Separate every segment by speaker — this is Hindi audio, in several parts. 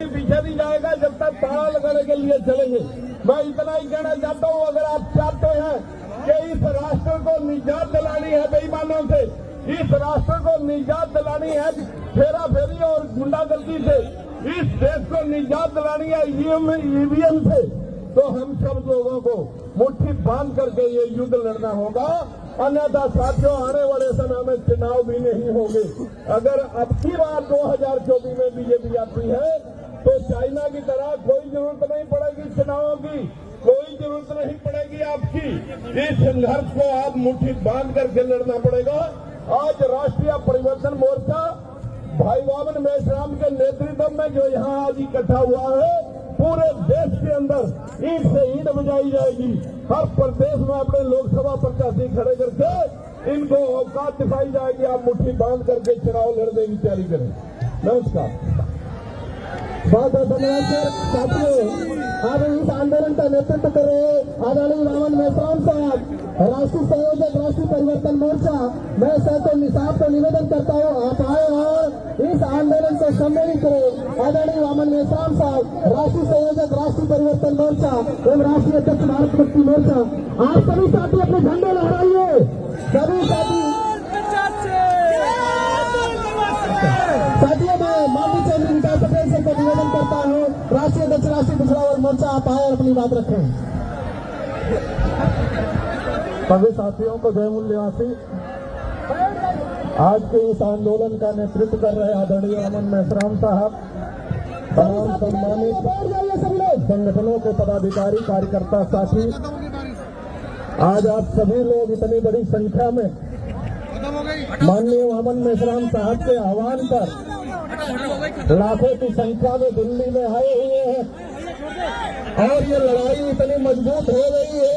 Speaker 1: पीछे नहीं जाएगा जब तक ताला लगाने के लिए चलेंगे। मैं इतना ही कहना चाहता हूँ, अगर आप चाहते हैं कि इस राष्ट्र को निजात दिलानी है बेईमानों से, इस राष्ट्र को निजात दिलानी है फेरा फेरी और गुंडागर्दी से, इस देश को निजात दिलानी है ईवीएम से, तो हम सब लोगों को मुट्ठी बांध करके ये युद्ध लड़ना होगा। अन्यथा साथियों, आने वाले समय में चुनाव भी नहीं होंगे। अगर अब की बार 2024 में बीजेपी आती है तो चाइना की तरह कोई जरूरत नहीं पड़ेगी चुनावों की, कोई जरूरत नहीं पड़ेगी आपकी। इस संघर्ष को आप मुट्ठी बांध करके लड़ना पड़ेगा। आज राष्ट्रीय परिवर्तन मोर्चा भाई वामन मेश्राम के नेतृत्व में जो यहाँ आज इकट्ठा हुआ है, पूरे देश के अंदर ईंट से ईंट बजाई जाएगी। हर प्रदेश में अपने लोकसभा प्रत्याशी खड़े करके इनको औकात दिखाई जाएगी। आप मुट्ठी बांध करके चुनाव लड़ने की तैयारी करें। नमस्कार।
Speaker 2: बहुत बहुत धन्यवाद सर। साथियों, आज इस आंदोलन का नेतृत्व कर रहे आदरणीय वामन मेश्राम साहब, राष्ट्रीय संयोजक राष्ट्रीय परिवर्तन मोर्चा, मैं सैयद निसाब को निवेदन करता हूँ आप आए और इस आंदोलन को सम्मिलित करें। आदरणीय वामन मेश्राम साहब, राष्ट्रीय संयोजक राष्ट्रीय परिवर्तन मोर्चा एवं राष्ट्रीय अध्यक्ष भारत मुक्ति मोर्चा, आप सभी साथी अपने झंडे लहराइए। सभी साथियों, मैं माननीय चौधरी विकास पटेल सर को निवेदन करता हूँ, राष्ट्रीय अध्यक्ष राष्ट्रीय पिछड़ा वर्ग मोर्चा, आप आए और अपनी बात रखें।
Speaker 1: सभी साथियों को जय मूल्यवासी। आज के इस आंदोलन का नेतृत्व कर रहे आदरणीय वामन मेश्राम साहब, तमाम सम्मानित संगठनों के पदाधिकारी कार्यकर्ता साथी, आज आप सभी लोग इतनी बड़ी संख्या में माननीय वामन मेश्राम साहब के आह्वान पर लाखों की संख्या में दिल्ली में आए हुए हैं और ये लड़ाई इतनी मजबूत हो रही है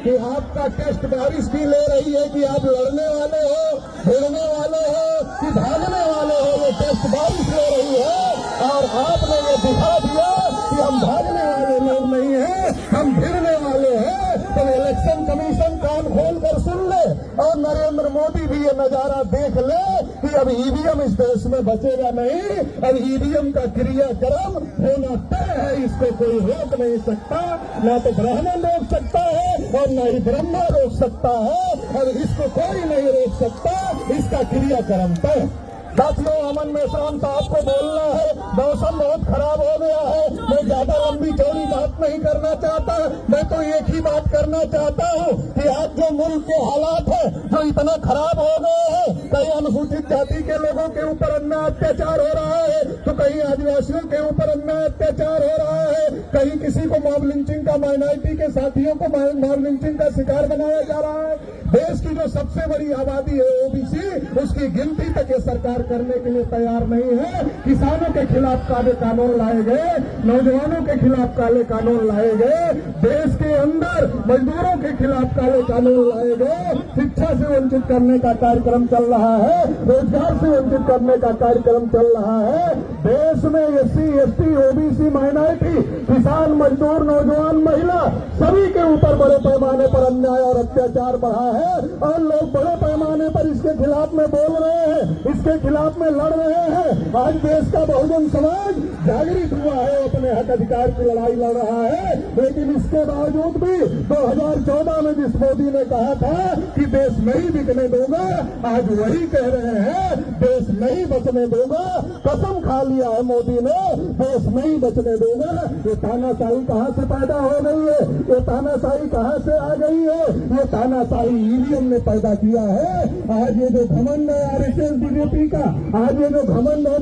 Speaker 1: कि आपका टेस्ट बारिश भी ले रही है कि आप लड़ने वाले हो, भिड़ने वाले हो कि भागने वाले हो। ये टेस्ट बारिश ले रही है और आपने ये दिखा दिया कि हम भागने वाले लोग नहीं हैं, हम भिड़ने वाले हैं। तो इलेक्शन कमीशन कान खोल कर सुन ले और नरेंद्र मोदी भी ये नजारा देख ले कि अब ईवीएम इस देश में बचेगा नहीं। अब ईवीएम का क्रियाक्रम होना तय है, इसको कोई रोक नहीं सकता, ना तो ब्राह्मण रोक सकता है और न ही ब्रह्मा रोक सकता है, और इसको कोई नहीं रोक सकता, इसका क्रियाक्रम तय। साथियों, वामन मेश्राम साहब को बोलना है, मौसम बहुत खराब हो गया है। मैं ज्यादा लंबी चौड़ी बात नहीं करना चाहता, मैं तो एक ही बात करना चाहता हूँ कि आज जो मुल्क के हालात है जो इतना खराब हो गए हैं, कहीं अनुसूचित जाति के लोगों के ऊपर अन्याय अत्याचार हो रहा है, तो कहीं आदिवासियों के ऊपर अन्याय अत्याचार हो रहा है, कहीं किसी को मॉब लिंचिंग का, माइनॉरिटी के साथियों को मॉब लिंचिंग का शिकार बनाया जा रहा है। देश की जो सबसे बड़ी आबादी है ओबीसी, उसकी गिनती तक ये सरकार करने के लिए तैयार नहीं है। किसानों के खिलाफ काले कानून लाए गए, नौजवानों के खिलाफ काले कानून लाए गए, देश के अंदर मजदूरों के खिलाफ काले कानून लाए गए, शिक्षा से वंचित करने का कार्यक्रम चल रहा है, रोजगार से वंचित करने का कार्यक्रम चल रहा है। देश में एससी, एसटी, ओबीसी, माइनॉरिटी, किसान, मजदूर, नौजवान, महिला, सभी के ऊपर बड़े पैमाने पर अन्याय और अत्याचार बढ़ा है और लोग बड़े पैमाने पर इसके खिलाफ में बोल रहे हैं, इसके खिलाफ में लड़ रहे हैं। आज देश का बहुजन समाज जागृत हुआ है, अपने हक अधिकार की लड़ाई लड़ रहा है। लेकिन इसके बावजूद भी 2014 में जिस मोदी ने कहा था कि देश नहीं बिकने दूंगा, आज वही कह रहे हैं देश नहीं बचने दूंगा। कसम खा लिया है मोदी ने, देश नहीं बचने दूंगा। ये तानाशाही कहाँ से पैदा हो गई है, ये तानाशाही कहाँ से आ गई है? ये तानाशाही ईवीएम ने पैदा किया है। आज ये जो घमंड है आरएसएस बीजेपी का, आज ये जो घमंड है